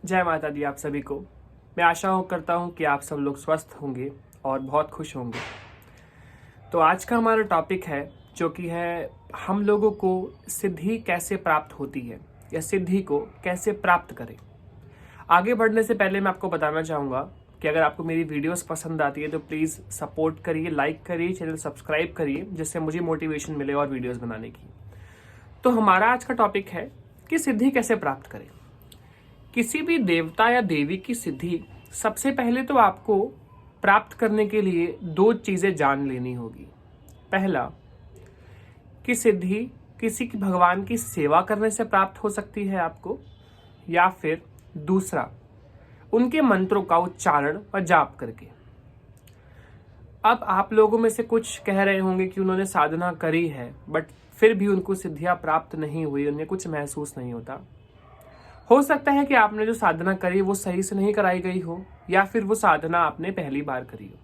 जय माता दी आप सभी को। मैं आशा करता हूँ कि आप सब लोग स्वस्थ होंगे और बहुत खुश होंगे। तो आज का हमारा टॉपिक है जो कि है हम लोगों को सिद्धि कैसे प्राप्त होती है या सिद्धि को कैसे प्राप्त करें। आगे बढ़ने से पहले मैं आपको बताना चाहूँगा कि अगर आपको मेरी वीडियोस पसंद आती है तो प्लीज़ सपोर्ट करिए, लाइक करिए, चैनल सब्सक्राइब करिए, जिससे मुझे मोटिवेशन मिले और वीडियोस बनाने की। तो हमारा आज का टॉपिक है कि सिद्धि कैसे प्राप्त करें। किसी भी देवता या देवी की सिद्धि सबसे पहले तो आपको प्राप्त करने के लिए दो चीजें जान लेनी होगी। पहला, कि सिद्धि किसी की भगवान की सेवा करने से प्राप्त हो सकती है आपको, या फिर दूसरा, उनके मंत्रों का उच्चारण और जाप करके। अब आप लोगों में से कुछ कह रहे होंगे कि उन्होंने साधना करी है बट फिर भी उनको सिद्धियां प्राप्त नहीं हुई, उन्हें कुछ महसूस नहीं होता। हो सकता है कि आपने जो साधना करी वो सही से नहीं कराई गई हो, या फिर वो साधना आपने पहली बार करी हो,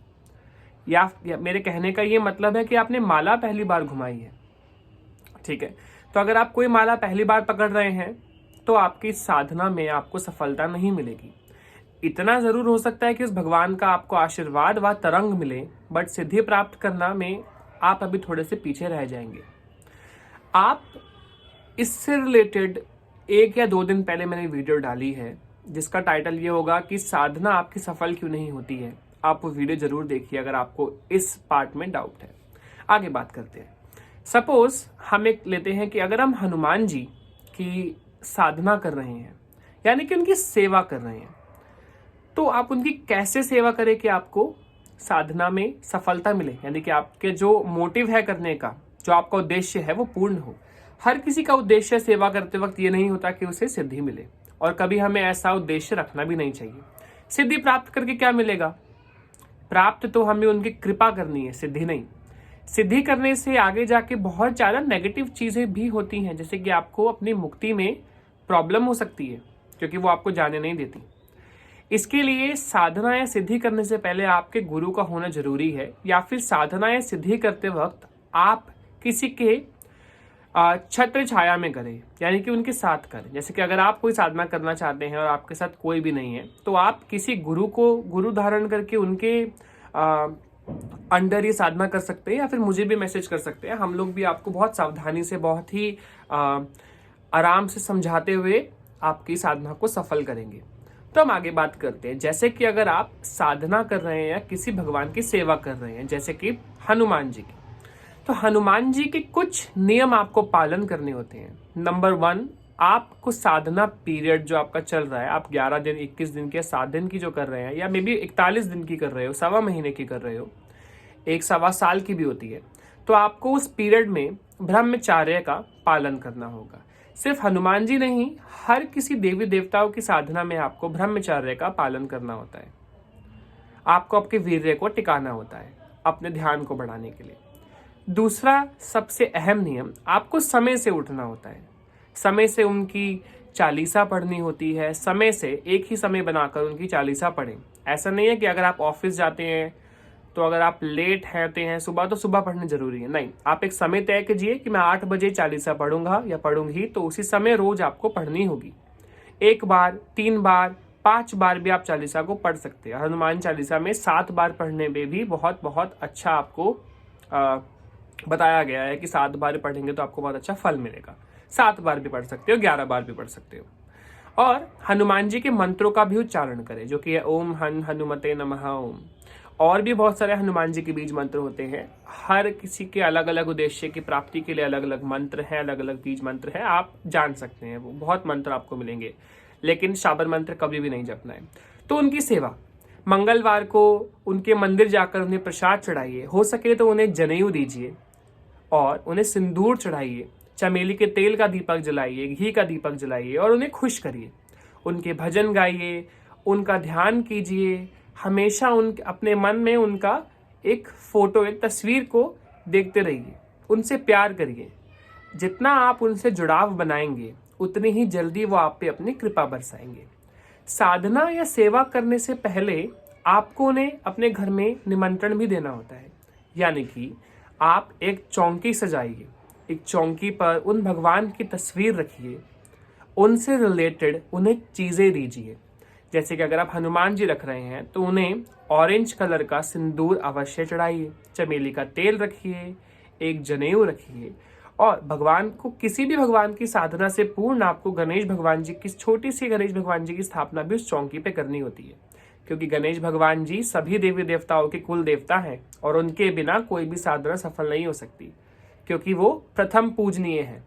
या मेरे कहने का ये मतलब है कि आपने माला पहली बार घुमाई है। ठीक है, तो अगर आप कोई माला पहली बार पकड़ रहे हैं तो आपकी साधना में आपको सफलता नहीं मिलेगी। इतना जरूर हो सकता है कि उस भगवान का आपको आशीर्वाद व तरंग मिले, बट सिद्धि प्राप्त करना में आप अभी थोड़े से पीछे रह जाएंगे। आप इससे रिलेटेड 1 या 2 दिन पहले मैंने वीडियो डाली है जिसका टाइटल ये होगा कि साधना आपकी सफल क्यों नहीं होती है। आप वो वीडियो जरूर देखिए अगर आपको इस पार्ट में डाउट है। आगे बात करते हैं। सपोज हम एक लेते हैं कि अगर हम हनुमान जी की साधना कर रहे हैं, यानी कि उनकी सेवा कर रहे हैं, तो आप उनकी कैसे सेवा करें कि आपको साधना में सफलता मिले, यानी कि आपके जो मोटिव है करने का, जो आपका उद्देश्य है वो पूर्ण हो। हर किसी का उद्देश्य सेवा करते वक्त ये नहीं होता कि उसे सिद्धि मिले, और कभी हमें ऐसा उद्देश्य रखना भी नहीं चाहिए। सिद्धि प्राप्त करके क्या मिलेगा? प्राप्त तो हमें उनकी कृपा करनी है, सिद्धि नहीं। सिद्धि करने से आगे जाके बहुत ज्यादा नेगेटिव चीजें भी होती हैं, जैसे कि आपको अपनी मुक्ति में प्रॉब्लम हो सकती है क्योंकि वो आपको जाने नहीं देती। इसके लिए साधना या सिद्धि करने से पहले आपके गुरु का होना जरूरी है, या फिर साधना या सिद्धि करते वक्त आप किसी के छत्र छाया में करें, यानी कि उनके साथ करें। जैसे कि अगर आप कोई साधना करना चाहते हैं और आपके साथ कोई भी नहीं है, तो आप किसी गुरु को गुरु धारण करके उनके अंडर ये साधना कर सकते हैं, या फिर मुझे भी मैसेज कर सकते हैं। हम लोग भी आपको बहुत सावधानी से, बहुत ही आराम से समझाते हुए आपकी साधना को सफल करेंगे। तो हम आगे बात करते हैं। जैसे कि अगर आप साधना कर रहे हैं या किसी भगवान की सेवा कर रहे हैं, जैसे कि हनुमान जी की, तो हनुमान जी के कुछ नियम आपको पालन करने होते हैं। नंबर 1, आपको साधना पीरियड जो आपका चल रहा है, आप 11 दिन, 21 दिन की, 7 दिन की जो कर रहे हैं, या मे बी 41 दिन की कर रहे हो, 1.25 महीने की कर रहे हो, 1.25 साल की भी होती है, तो आपको उस पीरियड में ब्रह्मचर्य का पालन करना होगा। सिर्फ हनुमान जी नहीं, हर किसी देवी देवताओं की साधना में आपको ब्रह्मचर्य का पालन करना होता है। आपको आपके वीर्य को टिकाना होता है अपने ध्यान को बढ़ाने के लिए। दूसरा सबसे अहम नियम, आपको समय से उठना होता है। समय से उनकी चालीसा पढ़नी होती है, समय से एक ही समय बनाकर उनकी चालीसा पढ़ें। ऐसा नहीं है कि अगर आप ऑफिस जाते हैं तो अगर आप लेट रहते हैं सुबह, तो सुबह पढ़नी जरूरी है, नहीं। आप एक समय तय कीजिए कि मैं 8 बजे चालीसा पढ़ूंगा या पढ़ूंगी, तो उसी समय रोज आपको पढ़नी होगी। 1 बार, 3 बार, 5 बार भी आप चालीसा को पढ़ सकते हैं। हनुमान चालीसा में 7 बार पढ़ने में भी बहुत बहुत अच्छा आपको बताया गया है कि 7 बार पढ़ेंगे तो आपको बहुत अच्छा फल मिलेगा। 7 बार भी पढ़ सकते हो, 11 बार भी पढ़ सकते हो। और हनुमान जी के मंत्रों का भी उच्चारण करें, जो कि है ओम हनुमते नमः ओम। और भी बहुत सारे हनुमान जी के बीज मंत्र होते हैं। हर किसी के अलग अलग उद्देश्य की प्राप्ति के लिए अलग अलग मंत्र है, अलग अलग बीज मंत्र है, आप जान सकते हैं। वो बहुत मंत्र आपको मिलेंगे, लेकिन शाबर मंत्र कभी भी नहीं जपना है। तो उनकी सेवा, मंगलवार को उनके मंदिर जाकर उन्हें प्रसाद चढ़ाइए, हो सके तो उन्हें जनेऊ दीजिए और उन्हें सिंदूर चढ़ाइए, चमेली के तेल का दीपक जलाइए, घी का दीपक जलाइए और उन्हें खुश करिए। उनके भजन गाइए, उनका ध्यान कीजिए, हमेशा अपने मन में उनका एक फोटो, एक तस्वीर को देखते रहिए, उनसे प्यार करिए। जितना आप उनसे जुड़ाव बनाएंगे उतनी ही जल्दी वो आप पे अपनी कृपा बरसाएंगे। साधना या सेवा करने से पहले आपको उन्हें अपने घर में निमंत्रण भी देना होता है, यानी कि आप एक चौकी सजाइए, एक चौकी पर उन भगवान की तस्वीर रखिए, उनसे रिलेटेड उन्हें चीजें दीजिए। जैसे कि अगर आप हनुमान जी रख रहे हैं तो उन्हें ऑरेंज कलर का सिंदूर अवश्य चढ़ाइए, चमेली का तेल रखिए, एक जनेऊ रखिए। और भगवान को, किसी भी भगवान की साधना से पूर्ण आपको गणेश भगवान जी की, छोटी सी गणेश भगवान जी की स्थापना भी उस चौकी पे करनी होती है, क्योंकि गणेश भगवान जी सभी देवी देवताओं के कुल देवता हैं और उनके बिना कोई भी साधना सफल नहीं हो सकती, क्योंकि वो प्रथम पूजनीय है।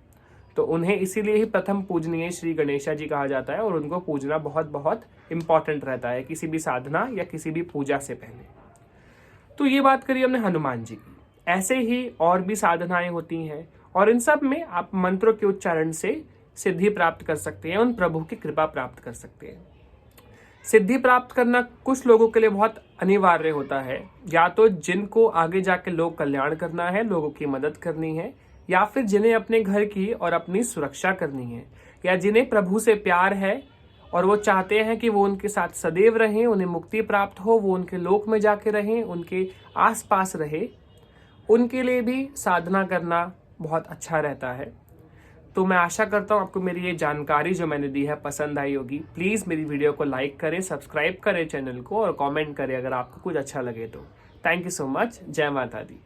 तो उन्हें इसीलिए ही प्रथम पूजनीय श्री गणेशा जी कहा जाता है और उनको पूजना बहुत बहुत इंपॉर्टेंट रहता है किसी भी साधना या किसी भी पूजा से पहले। तो ये बात करी हमने हनुमान जी की। ऐसे ही और भी साधनाएं होती हैं और इन सब में आप मंत्रों के उच्चारण से सिद्धि प्राप्त कर सकते हैं, उन प्रभु की कृपा प्राप्त कर सकते हैं। सिद्धि प्राप्त करना कुछ लोगों के लिए बहुत अनिवार्य होता है, या तो जिनको आगे जाके लोक कल्याण करना है, लोगों की मदद करनी है, या फिर जिन्हें अपने घर की और अपनी सुरक्षा करनी है, या जिन्हें प्रभु से प्यार है और वो चाहते हैं कि वो उनके साथ सदैव रहें, उन्हें मुक्ति प्राप्त हो, वो उनके लोक में जाके रहें, उनके आसपास रहे। उनके लिए भी साधना करना बहुत अच्छा रहता है। तो मैं आशा करता हूँ आपको मेरी ये जानकारी जो मैंने दी है पसंद आई होगी। प्लीज़ मेरी वीडियो को लाइक करें, सब्सक्राइब करें चैनल को और कमेंट करें अगर आपको कुछ अच्छा लगे तो। Thank you so much. जय माता दी।